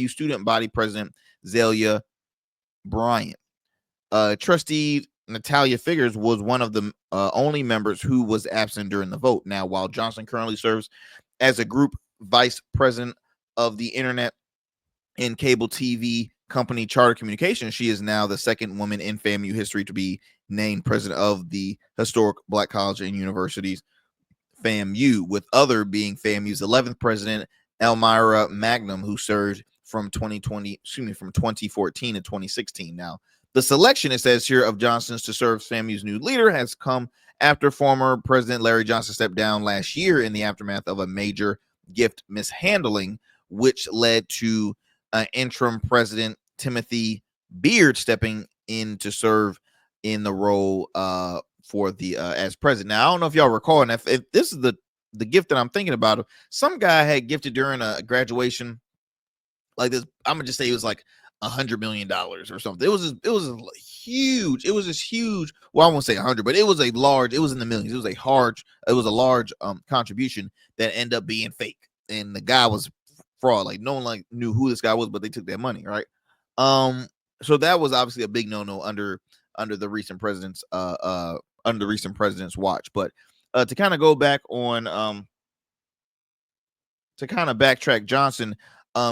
student body president Zelia Bryant. Trustee Natalia Figures was one of the only members who was absent during the vote. Now, while Johnson currently serves as a group vice president of the internet and cable TV company Charter Communications, she is now the second woman in FAMU history to be named president of the historic Black College and Universities FAMU, with other being FAMU's 11th president, Elmira Magnum, who served from 2014 to 2016. Now, the selection, it says here, of Johnson's to serve FAMU's new leader has come after former President Larry Johnson stepped down last year in the aftermath of a major gift mishandling, which led to interim President Timothy Beard stepping in to serve in the role for the as president. Now, I don't know if y'all recall, and if this is the gift that I'm thinking about, some guy had gifted during a graduation like this. I'm gonna just say it was like $100 million or something. It was huge. It was this huge. Well, I won't say 100, but it was a large. It was in the millions. It was a large contribution that ended up being fake, and the guy was fraud. Like no one knew who this guy was, but they took that money, right? So that was obviously a big no-no under the recent president's watch. But to kind of go back on to kind of backtrack, Johnson,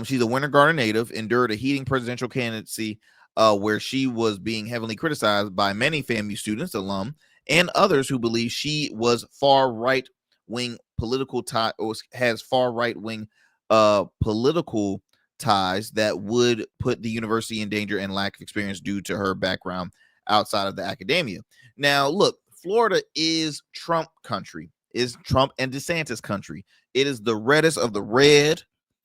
she's a Winter Garden native, endured a heating presidential candidacy where she was being heavily criticized by many FAMU students, alum, and others who believe she was far right-wing political tie, or has far right-wing political ties that would put the university in danger and lack of experience due to her background outside of the academia. Now, look, Florida is Trump country. is Trump and DeSantis country. It is the reddest of the red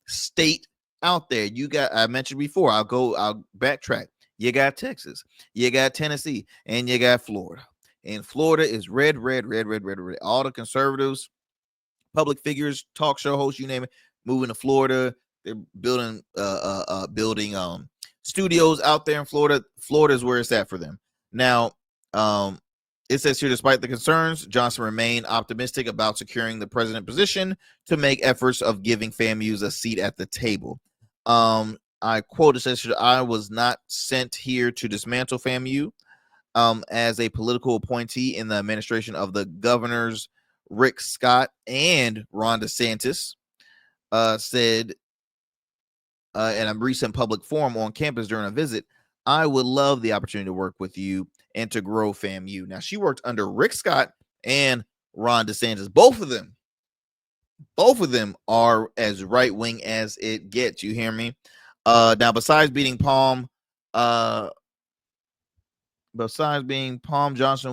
state out there. You got, I mentioned before, I'll backtrack. You got Texas, you got Tennessee, and you got Florida. And Florida is red. All the conservatives, public figures, talk show hosts, you name it, moving to Florida. They're building studios out there in Florida. Florida is where it's at for them. Now, it says here, despite the concerns, Johnson remained optimistic about securing the president position to make efforts of giving FAMUs a seat at the table. I quote, it says, I was not sent here to dismantle FAMU as a political appointee in the administration of the governors Rick Scott and Ron DeSantis, said in a recent public forum on campus during a visit, I would love the opportunity to work with you and to grow FAMU. Now, she worked under Rick Scott and Ron DeSantis. Both of them are as right wing as it gets. You hear me? Now, besides being Palm, Johnson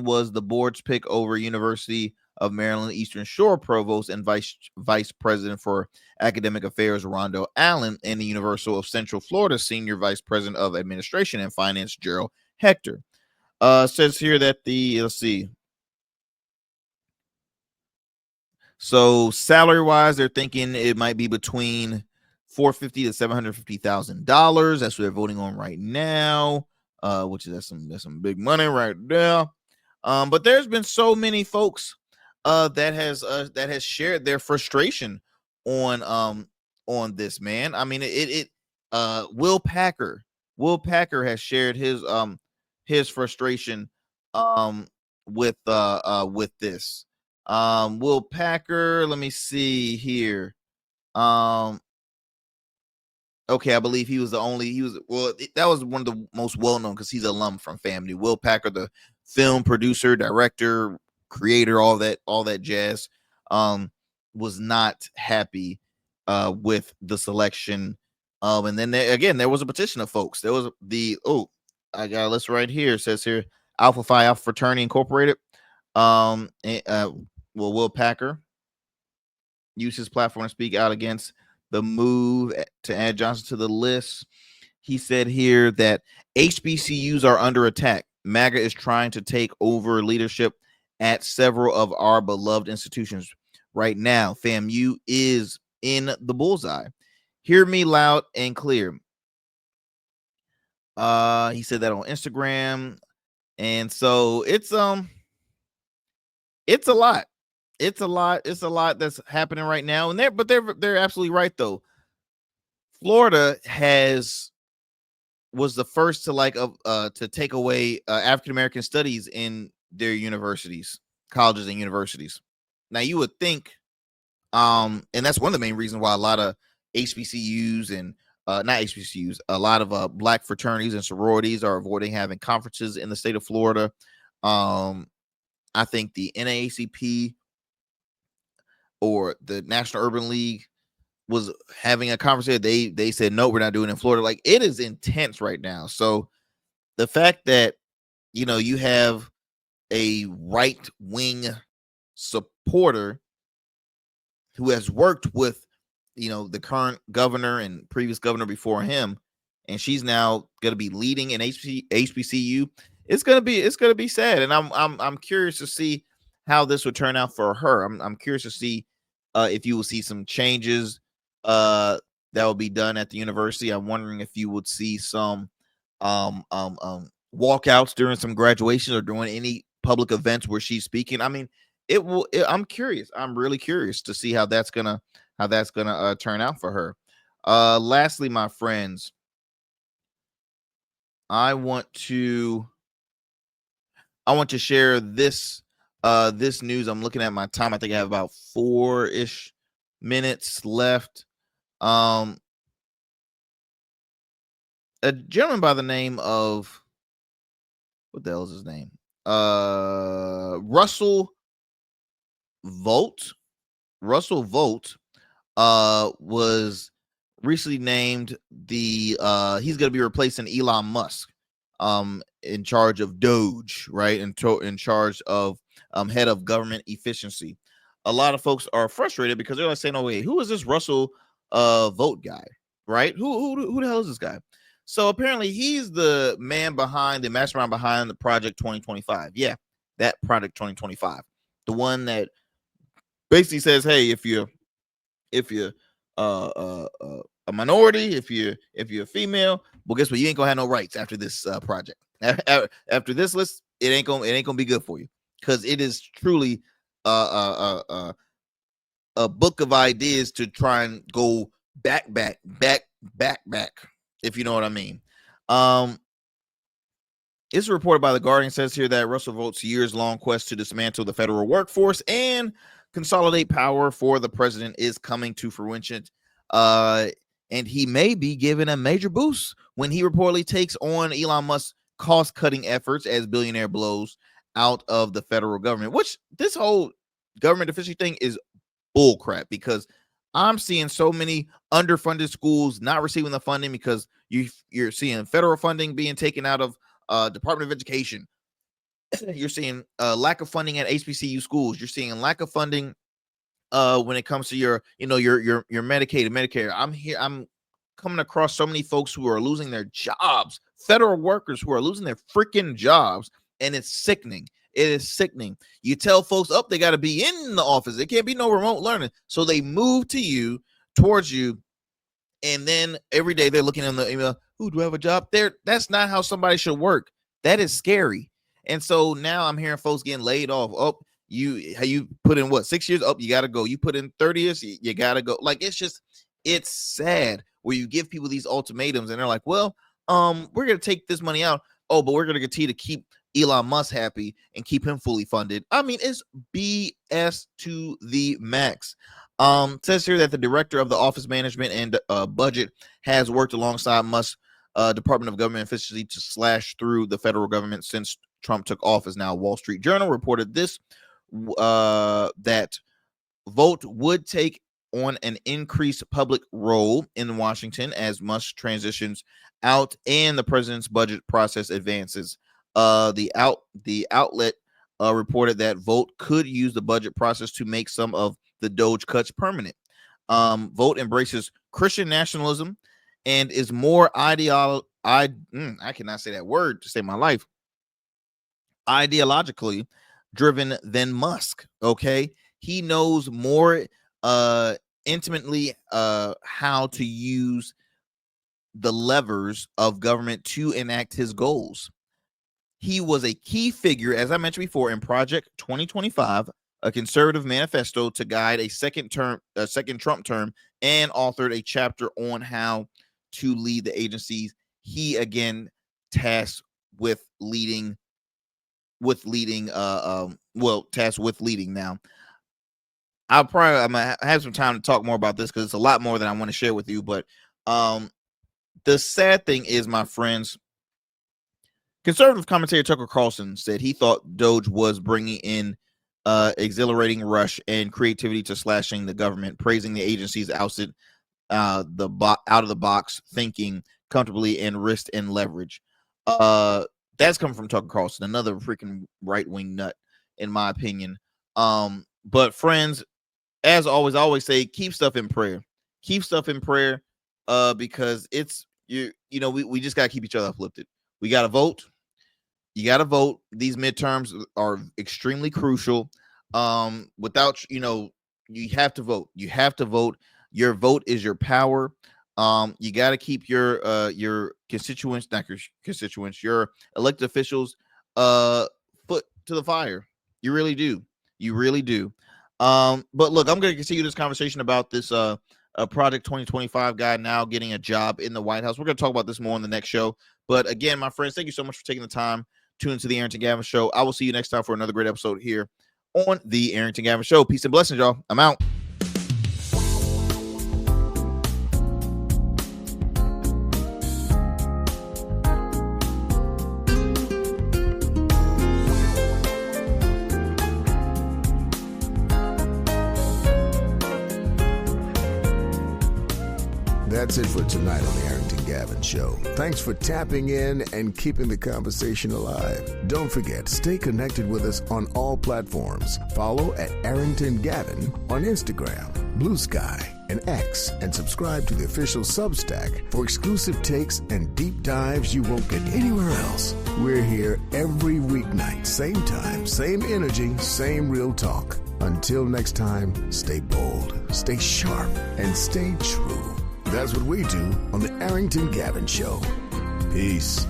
was the board's pick over University of Maryland Eastern Shore provost and vice president for academic affairs Rondo Allen, and the University of Central Florida senior vice president of administration and finance Gerald Hector. Says here that let's see. So salary wise, they're thinking it might be between $450,000 to $750,000. That's what they're voting on right now. Which is that's some big money right there. But there's been so many folks that has shared their frustration on this, man. I mean, Will Packer has shared his frustration with this. Will Packer, let me see here. Okay, I believe that was one of the most well-known because he's alum from FAMU. Will Packer, the film producer, director, creator, all that jazz, was not happy with the selection. And then there was a petition of folks. There was I got a list right here. It says here, Alpha Phi Alpha Fraternity Incorporated. Will Packer used his platform to speak out against the move to add Johnson to the list. He said here that HBCUs are under attack. MAGA is trying to take over leadership at several of our beloved institutions right now. FAMU is in the bullseye. Hear me loud and clear. He said that on Instagram. And so it's a lot. It's a lot that's happening right now. And they're absolutely right though. Florida was the first to take away African American studies in their universities, colleges and universities. Now you would think, and that's one of the main reasons why a lot of HBCUs and not HBCUs, a lot of black fraternities and sororities are avoiding having conferences in the state of Florida. I think the NAACP or the National Urban League was having a conversation. They said, no, we're not doing it in Florida. Like, it is intense right now. So the fact that, you have a right wing supporter who has worked with, the current governor and previous governor before him, and she's now going to be leading an HBCU, it's going to be sad. And I'm curious to see how this would turn out for her. I'm curious to see if you will see some changes that will be done at the university. I'm wondering if you would see some walkouts during some graduations or during any public events where she's speaking. I mean, I'm curious. I'm really curious to see how that's gonna turn out for her. Lastly, my friends, I want to share this news. I'm looking at my time. I think I have about 4-ish minutes left. A gentleman by the name of, what the hell is his name? Russell Vought was recently named he's going to be replacing Elon Musk in charge of Doge, right? In charge of head of government efficiency. a lot of folks are frustrated because they're like saying, "Oh wait, who is this Russell Vogt guy? Right? Who the hell is this guy?" So apparently he's the man behind the mastermind behind the Project 2025. Yeah, that Project 2025, the one that basically says, "Hey, if you're a minority, if you're a female, well, guess what? You ain't gonna have no rights after this project. After this list, it ain't gonna be good for you, because it is truly a book of ideas to try and go back, if you know what I mean. It's reported by The Guardian, says here that Russell Vogt's years-long quest to dismantle the federal workforce and consolidate power for the president is coming to fruition. And he may be given a major boost when he reportedly takes on Elon Musk's cost-cutting efforts as billionaire blows out of the federal government, which this whole government efficiency thing is bullcrap, because I'm seeing so many underfunded schools not receiving the funding because you're seeing federal funding being taken out of Department of Education. You're seeing lack of funding at HBCU schools. You're seeing lack of funding when it comes to your Medicaid and Medicare. I'm coming across so many folks who are losing their jobs, federal workers who are losing their freaking jobs, and it's sickening. It is sickening. You tell folks, they got to be in the office. It can't be no remote learning. So they move towards you, and then every day they're looking in the email, "Ooh, do I have a job there?" That's not how somebody should work. That is scary. And so now I'm hearing folks getting laid off. You put in what, 6 years? You got to go. You put in 30 years, you got to go. Like, it's sad where you give people these ultimatums and they're like, well, we're going to take this money out. But we're going to continue to keep Elon Musk happy and keep him fully funded. I mean, it's BS to the max. Says here that the director of the Office Management and Budget has worked alongside Musk's Department of Government Efficiency to slash through the federal government since Trump took office. Now, Wall Street Journal reported this, that Vogt would take on an increased public role in Washington as Musk transitions out and the president's budget process advances. The outlet reported that Vogt could use the budget process to make some of the Doge cuts permanent. Vogt embraces Christian nationalism and is more I cannot say that word to save my life. Ideologically driven than Musk. Okay, he knows more intimately how to use the levers of government to enact his goals. He was a key figure, as I mentioned before, in Project 2025, a conservative manifesto to guide a second Trump term, and authored a chapter on how to lead the agencies he again tasked with leading. Tasked with leading. Now, I'm gonna have some time to talk more about this because it's a lot more than I want to share with you. But the sad thing is, my friends, conservative commentator Tucker Carlson said he thought Doge was bringing in exhilarating rush and creativity to slashing the government, praising the agencies ousted out of the box thinking comfortably and risk and leverage. That's coming from Tucker Carlson, another freaking right-wing nut, in my opinion. But friends, as always, I always say, keep stuff in prayer. Keep stuff in prayer, because it's we just gotta keep each other uplifted. We gotta vote. You gotta vote. These midterms are extremely crucial. Without you have to vote. You have to vote. Your vote is your power. You got to keep your constituents, your elected officials, foot to the fire. You really do. You really do. But look, I'm going to continue this conversation about this Project 2025 guy now getting a job in the White House. We're going to talk about this more on the next show. But again, my friends, thank you so much for taking the time. Tune into the Arrington Gavin Show. I will see you next time for another great episode here on the Arrington Gavin Show. Peace and blessings, y'all. I'm out. That's it for tonight on the Arrington Gavin Gavin Show. Thanks for tapping in and keeping the conversation alive. Don't forget, stay connected with us on all platforms. Follow at Arrington Gavin on Instagram, Blue Sky, and X, and subscribe to the official Substack for exclusive takes and deep dives you won't get anywhere else. We're here every weeknight, same time, same energy, same real talk. Until next time, stay bold, stay sharp, and stay true. That's what we do on the Arrington Gavin Show. Peace.